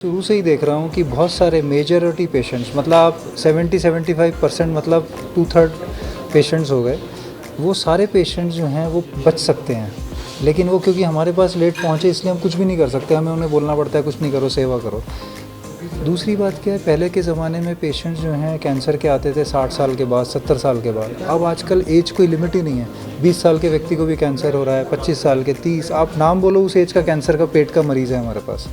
शुरू से ही देख रहा हूँ कि बहुत सारे मेजॉरिटी पेशेंट्स मतलब आप 70-75% मतलब 2/3 पेशेंट्स हो गए। वो सारे पेशेंट्स जो हैं वो बच सकते हैं, लेकिन वो क्योंकि हमारे पास लेट पहुँचे इसलिए हम कुछ भी नहीं कर सकते। हमें उन्हें बोलना पड़ता है कुछ नहीं करो, सेवा करो। दूसरी बात क्या है, पहले के ज़माने में पेशेंट्स जो हैं कैंसर के आते थे 60 साल के बाद, 70 साल के बाद। अब आजकल एज कोई लिमिट ही नहीं है। 20 साल के व्यक्ति को भी कैंसर हो रहा है, 25 साल के, 30, आप नाम बोलो उस एज का कैंसर का पेट का मरीज़ है हमारे पास।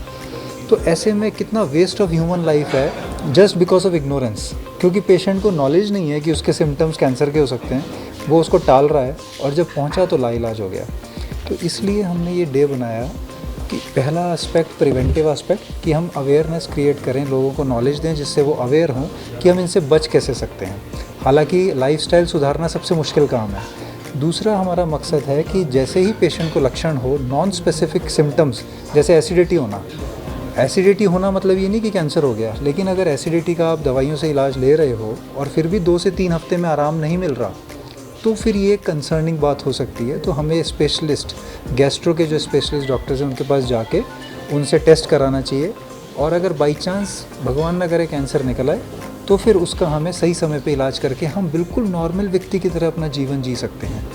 तो ऐसे में कितना वेस्ट ऑफ ह्यूमन लाइफ है जस्ट बिकॉज ऑफ इग्नोरेंस, क्योंकि पेशेंट को नॉलेज नहीं है कि उसके सिम्टम्स कैंसर के हो सकते हैं। वो उसको टाल रहा है और जब पहुंचा तो लाइलाज हो गया। तो इसलिए हमने ये डे बनाया कि पहला एस्पेक्ट प्रिवेंटिव एस्पेक्ट, कि हम अवेयरनेस क्रिएट करें, लोगों को नॉलेज दें जिससे वो अवेयर हों कि हम इनसे बच कैसे सकते हैं। हालांकि लाइफस्टाइल सुधारना सबसे मुश्किल काम है। दूसरा हमारा मकसद है कि जैसे ही पेशेंट को लक्षण हो, नॉन स्पेसिफिक सिम्टम्स जैसे एसिडिटी होना मतलब ये नहीं कि कैंसर हो गया, लेकिन अगर एसिडिटी का आप दवाइयों से इलाज ले रहे हो और फिर भी 2 से 3 हफ्ते में आराम नहीं मिल रहा, तो फिर ये कंसर्निंग बात हो सकती है। तो हमें स्पेशलिस्ट, गैस्ट्रो के जो स्पेशलिस्ट डॉक्टर्स हैं उनके पास जाके उनसे टेस्ट कराना चाहिए। और अगर बाई चांस भगवान ना करे कैंसर निकल आए, तो फिर उसका हमें सही समय पे इलाज करके हम बिल्कुल नॉर्मल व्यक्ति की तरह अपना जीवन जी सकते हैं।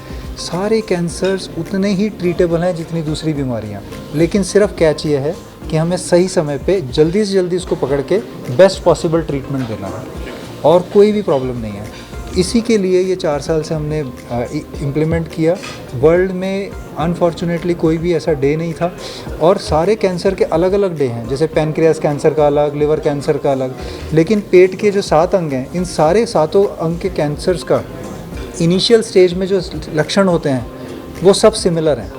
सारे कैंसर्स उतने ही ट्रीटेबल हैं जितनी दूसरी बीमारियां, लेकिन सिर्फ कैच ये है कि हमें सही समय पे जल्दी से जल्दी उसको पकड़ के बेस्ट पॉसिबल ट्रीटमेंट देना है, और कोई भी प्रॉब्लम नहीं है। इसी के लिए ये 4 साल से हमने इम्प्लीमेंट किया। वर्ल्ड में अनफॉर्चुनेटली कोई भी ऐसा डे नहीं था, और सारे कैंसर के अलग अलग डे हैं, जैसे पैनक्रियास कैंसर का अलग, लिवर कैंसर का अलग। लेकिन पेट के जो 7 अंग हैं, इन सारे 7 अंग के कैंसर्स का इनिशियल स्टेज में जो लक्षण होते हैं वो सब सिमिलर हैं,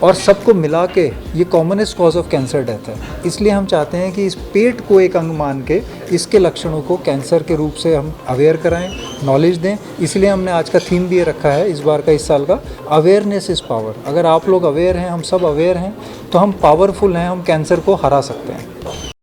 और सबको मिला के ये commonest cause of cancer death है। इसलिए हम चाहते हैं कि इस पेट को एक अंग मान के इसके लक्षणों को कैंसर के रूप से हम अवेयर कराएं, नॉलेज दें। इसलिए हमने आज का थीम भी ये रखा है इस बार का, इस साल का, अवेयरनेस इज़ पावर। अगर आप लोग अवेयर हैं, हम सब अवेयर हैं, तो हम पावरफुल हैं, हम कैंसर को हरा सकते हैं।